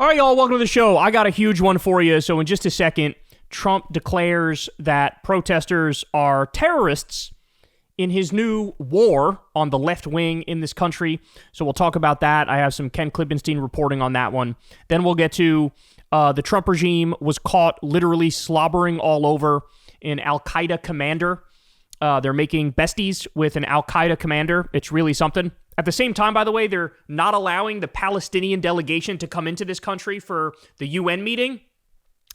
All right, y'all, welcome to the show. I got a huge one for you. So in just a second, Trump declares that protesters are terrorists in his new war on the left wing in this country. So we'll talk about that. I have some Ken Klippenstein reporting on that one. Then we'll get to the Trump regime was caught literally slobbering all over an Al-Qaeda commander. They're making besties with an Al-Qaeda commander. It's really something. At the same time, by the way, they're not allowing the Palestinian delegation to come into this country for the UN meeting.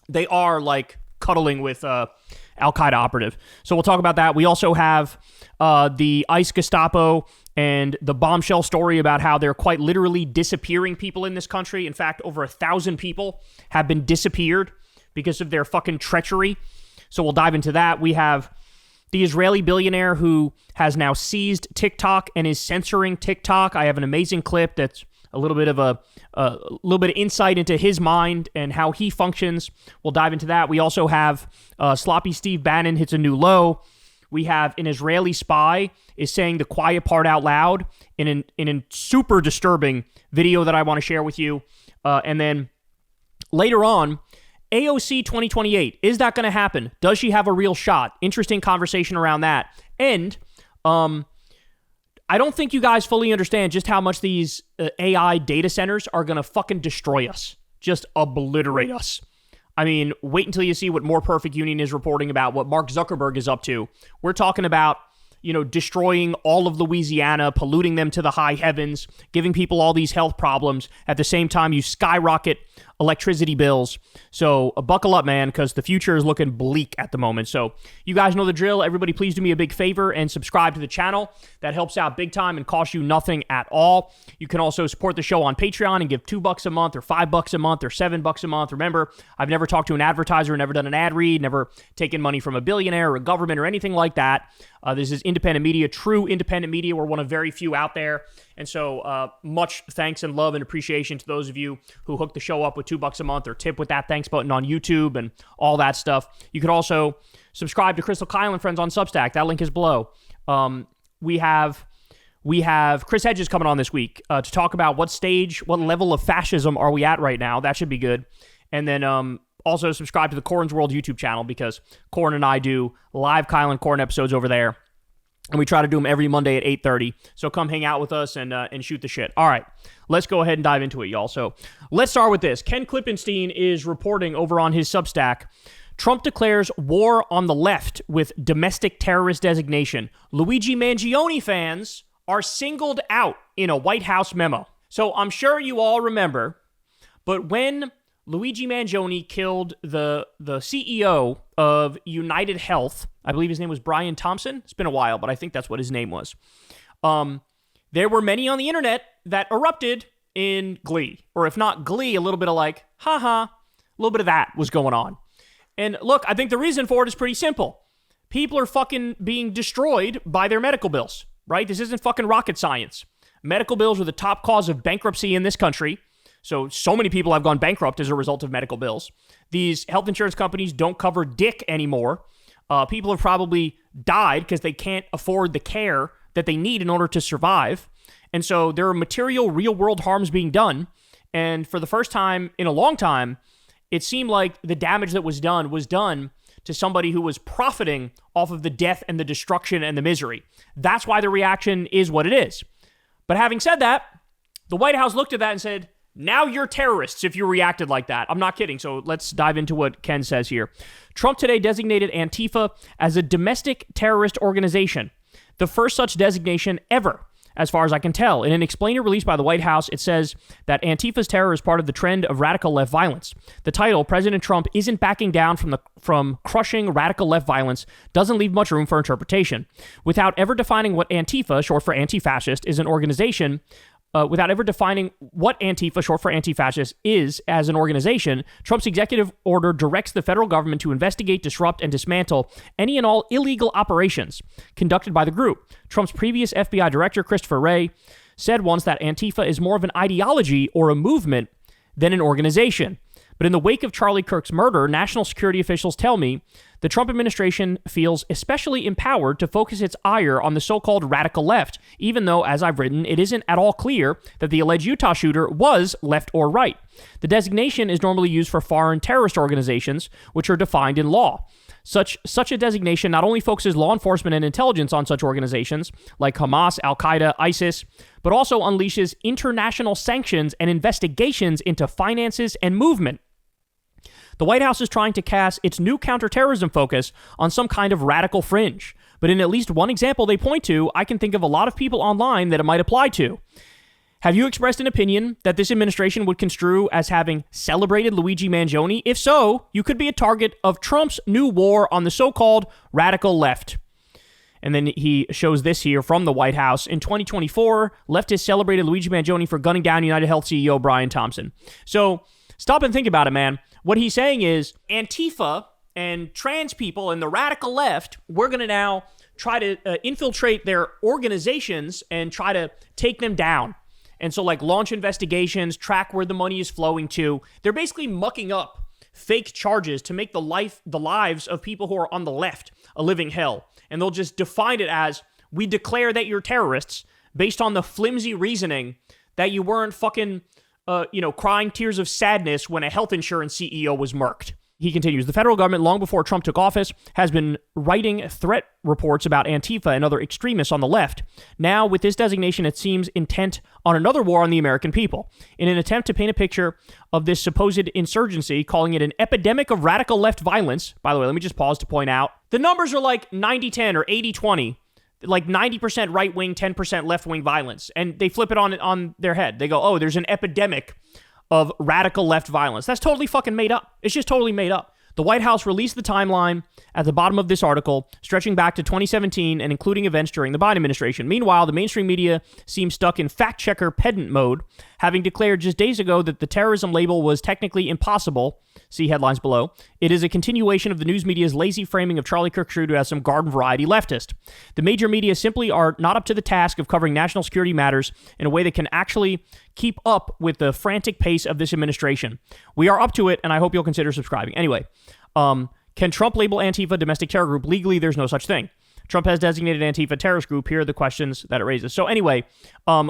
They are, like, cuddling with Al-Qaeda operative. So we'll talk about that. We also have the ICE Gestapo and the bombshell story about how they're quite literally disappearing people in this country. In fact, over 1,000 people have been disappeared because of their fucking treachery. So we'll dive into that. We have the Israeli billionaire who has now seized TikTok and is censoring TikTok. I have an amazing clip that's a little bit of a little bit of insight into his mind and how he functions. We'll dive into that. We also have sloppy Steve Bannon hits a new low. We have an Israeli spy is saying the quiet part out loud in a super disturbing video that I want to share with you. And then later on, AOC 2028, is that going to happen? Does she have a real shot? Interesting conversation around that. And I don't think you guys fully understand just how much these AI data centers are going to fucking destroy us. Just obliterate us. I mean, wait until you see what More Perfect Union is reporting about, what Mark Zuckerberg is up to. We're talking about, destroying all of Louisiana, polluting them to the high heavens, giving people all these health problems. At the same time, you skyrocket electricity bills. So buckle up, man, because the future is looking bleak at the moment. So you guys know the drill. Everybody, please do me a big favor and subscribe to the channel. That helps out big time and costs you nothing at all. You can also support the show on Patreon and give $2 a month or $5 a month or $7 a month. Remember, I've never talked to an advertiser, never done an ad read, never taken money from a billionaire or a government or anything like that. This is independent media, true independent media. We're one of very few out there. And so much thanks and love and appreciation to those of you who hook the show up with $2 a month or tip with that thanks button on YouTube and all that stuff. You could also subscribe to Crystal Kyle and Friends on Substack. That link is below. We have Chris Hedges coming on this week to talk about what level of fascism are we at right now. That should be good. And then also subscribe to the Corn's World YouTube channel because Corn and I do live Kyle and Corn episodes over there. And we try to do them every Monday at 8:30. So come hang out with us and shoot the shit. All right, let's go ahead and dive into it, y'all. So let's start with this. Ken Klippenstein is reporting over on his Substack. Trump declares war on the left with domestic terrorist designation. Luigi Mangione fans are singled out in a White House memo. So I'm sure you all remember, but when Luigi Mangione killed the CEO of United Health, I believe his name was Brian Thompson. It's been a while, but I think that's what his name was. There were many on the internet that erupted in glee. Or if not glee, a little bit of like, haha, a little bit of that was going on. And look, I think the reason for it is pretty simple. People are fucking being destroyed by their medical bills, right? This isn't fucking rocket science. Medical bills are the top cause of bankruptcy in this country. So many people have gone bankrupt as a result of medical bills. These health insurance companies don't cover dick anymore. People have probably died because they can't afford the care that they need in order to survive. And so there are material, real-world harms being done. And for the first time in a long time, it seemed like the damage that was done to somebody who was profiting off of the death and the destruction and the misery. That's why the reaction is what it is. But having said that, the White House looked at that and said, now you're terrorists if you reacted like that. I'm not kidding. So let's dive into what Ken says here. Trump today designated Antifa as a domestic terrorist organization, the first such designation ever, as far as I can tell. In an explainer released by the White House, it says that Antifa's terror is part of the trend of radical left violence. The title, President Trump isn't backing down from crushing radical left violence, doesn't leave much room for interpretation. Without ever defining what Antifa, short for anti-fascist, is an organization, without ever defining what Antifa, short for anti-fascist, is as an organization, Trump's executive order directs the federal government to investigate, disrupt, and dismantle any and all illegal operations conducted by the group. Trump's previous FBI director, Christopher Wray, said once that Antifa is more of an ideology or a movement than an organization. But in the wake of Charlie Kirk's murder, national security officials tell me the Trump administration feels especially empowered to focus its ire on the so-called radical left, even though, as I've written, it isn't at all clear that the alleged Utah shooter was left or right. The designation is normally used for foreign terrorist organizations, which are defined in law. Such a designation not only focuses law enforcement and intelligence on such organizations like Hamas, Al-Qaeda, ISIS, but also unleashes international sanctions and investigations into finances and movement. The White House is trying to cast its new counterterrorism focus on some kind of radical fringe. But in at least one example they point to, I can think of a lot of people online that it might apply to. Have you expressed an opinion that this administration would construe as having celebrated Luigi Mangione? If so, you could be a target of Trump's new war on the so-called radical left. And then he shows this here from the White House. In 2024, leftists celebrated Luigi Mangione for gunning down United Health CEO Brian Thompson. So stop and think about it, man. What he's saying is Antifa and trans people and the radical left, we're going to now try to infiltrate their organizations and try to take them down. And so, like, launch investigations, track where the money is flowing to. They're basically mucking up fake charges to make the lives of people who are on the left a living hell. And they'll just define it as, we declare that you're terrorists based on the flimsy reasoning that you weren't fucking, crying tears of sadness when a health insurance CEO was murked. He continues, the federal government, long before Trump took office, has been writing threat reports about Antifa and other extremists on the left. Now, with this designation, it seems intent on another war on the American people. In an attempt to paint a picture of this supposed insurgency, calling it an epidemic of radical left violence, by the way, let me just pause to point out, the numbers are like 90-10 or 80-20, like 90% right-wing, 10% left-wing violence. And they flip it on their head. They go, oh, there's an epidemic of radical left violence. That's totally fucking made up. It's just totally made up. The White House released the timeline at the bottom of this article, stretching back to 2017 and including events during the Biden administration. Meanwhile, the mainstream media seems stuck in fact-checker pedant mode, having declared just days ago that the terrorism label was technically impossible. See headlines below. It is a continuation of the news media's lazy framing of Charlie Kirk Schroeder as some garden variety leftist. The major media simply are not up to the task of covering national security matters in a way that can actually keep up with the frantic pace of this administration. We are up to it, and I hope you'll consider subscribing. Anyway, can Trump label Antifa a domestic terror group? Legally, there's no such thing. Trump has designated Antifa a terrorist group. Here are the questions that it raises. So anyway,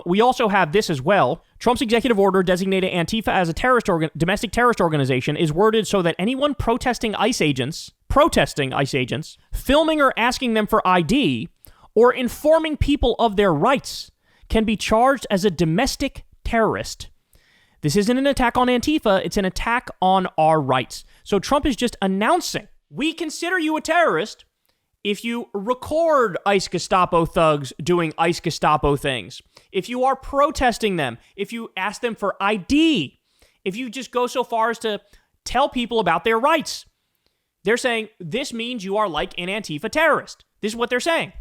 we also have this as well. Trump's executive order designating Antifa as a domestic terrorist organization is worded so that anyone protesting ICE agents, filming or asking them for ID, or informing people of their rights can be charged as a domestic terrorist. This isn't an attack on Antifa, it's an attack on our rights. So Trump is just announcing, we consider you a terrorist if you record ICE Gestapo thugs doing ICE Gestapo things, if you are protesting them, if you ask them for ID, if you just go so far as to tell people about their rights. They're saying this means you are like an Antifa terrorist. This is what they're saying.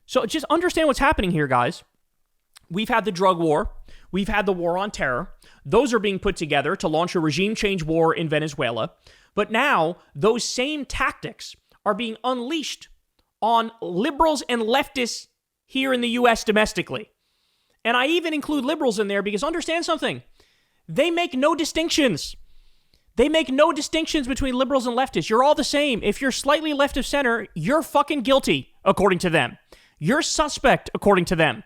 So just understand what's happening here, guys. We've had the drug war. We've had the war on terror. Those are being put together to launch a regime change war in Venezuela. But now those same tactics are being unleashed on liberals and leftists here in the U.S. domestically. And I even include liberals in there because understand something. They make no distinctions. They make no distinctions between liberals and leftists. You're all the same. If you're slightly left of center, you're fucking guilty, according to them. You're suspect, according to them.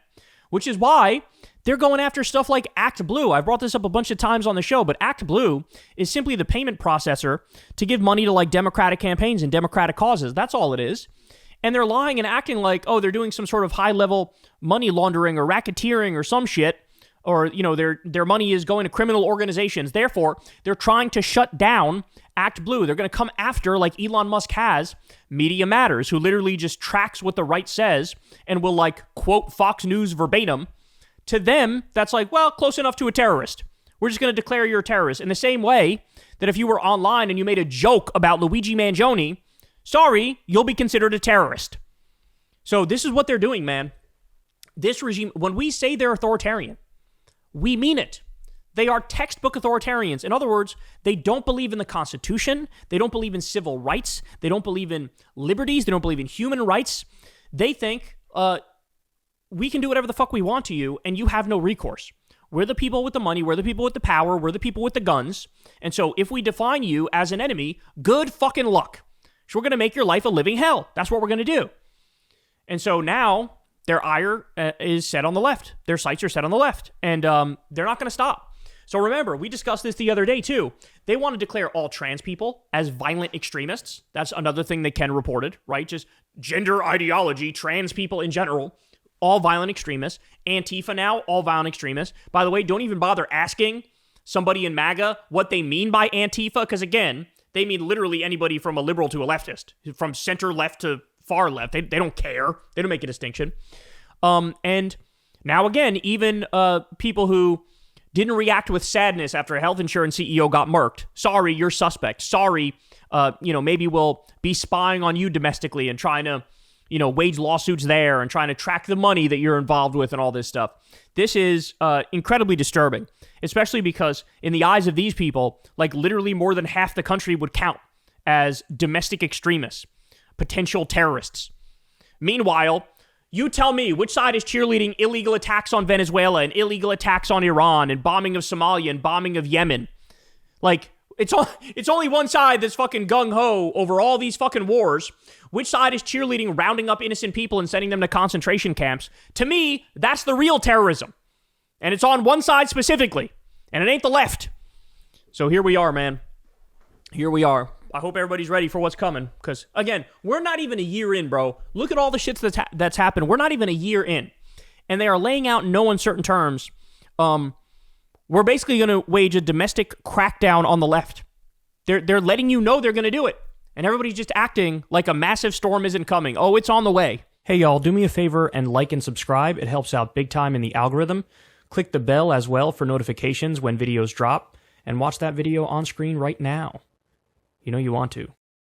Which is why they're going after stuff like Act Blue. I've brought this up a bunch of times on the show, but Act Blue is simply the payment processor to give money to like Democratic campaigns and Democratic causes. That's all it is. And they're lying and acting like, oh, they're doing some sort of high-level money laundering or racketeering or some shit, or, you know, their money is going to criminal organizations. Therefore, they're trying to shut down Act Blue. They're going to come after, like Elon Musk has, Media Matters, who literally just tracks what the right says and will, like, quote Fox News verbatim. To them, that's like, well, close enough to a terrorist. We're just going to declare you're a terrorist. In the same way that if you were online and you made a joke about Luigi Mangione, sorry, you'll be considered a terrorist. So this is what they're doing, man. This regime, when we say they're authoritarian, we mean it. They are textbook authoritarians. In other words, they don't believe in the Constitution. They don't believe in civil rights. They don't believe in liberties. They don't believe in human rights. They think, we can do whatever the fuck we want to you, and you have no recourse. We're the people with the money. We're the people with the power. We're the people with the guns. And so if we define you as an enemy, good fucking luck. So we're going to make your life a living hell. That's what we're going to do. And so now their ire is set on the left. Their sights are set on the left. And they're not going to stop. So remember, we discussed this the other day too. They want to declare all trans people as violent extremists. That's another thing that Ken reported, right? Just gender ideology, trans people in general, all violent extremists. Antifa now, all violent extremists. By the way, don't even bother asking somebody in MAGA what they mean by Antifa, because again, they mean literally anybody from a liberal to a leftist, from center left to far left. They don't care. They don't make a distinction. And now again, even people who didn't react with sadness after a health insurance CEO got murked. Sorry, you're suspect. Sorry, maybe we'll be spying on you domestically and trying to, wage lawsuits there and trying to track the money that you're involved with and all this stuff. This is incredibly disturbing, especially because in the eyes of these people, like literally more than half the country would count as domestic extremists, potential terrorists. Meanwhile, you tell me which side is cheerleading illegal attacks on Venezuela and illegal attacks on Iran and bombing of Somalia and bombing of Yemen. Like, it's only one side that's fucking gung-ho over all these fucking wars. Which side is cheerleading rounding up innocent people and sending them to concentration camps? To me, that's the real terrorism. And it's on one side specifically. And it ain't the left. So here we are, man. Here we are. I hope everybody's ready for what's coming. Because, again, we're not even a year in, bro. Look at all the shit that's happened. We're not even a year in. And they are laying out in no uncertain terms. We're basically going to wage a domestic crackdown on the left. They're letting you know they're going to do it. And everybody's just acting like a massive storm isn't coming. Oh, it's on the way. Hey, y'all, do me a favor and like and subscribe. It helps out big time in the algorithm. Click the bell as well for notifications when videos drop. And watch that video on screen right now. You know you want to.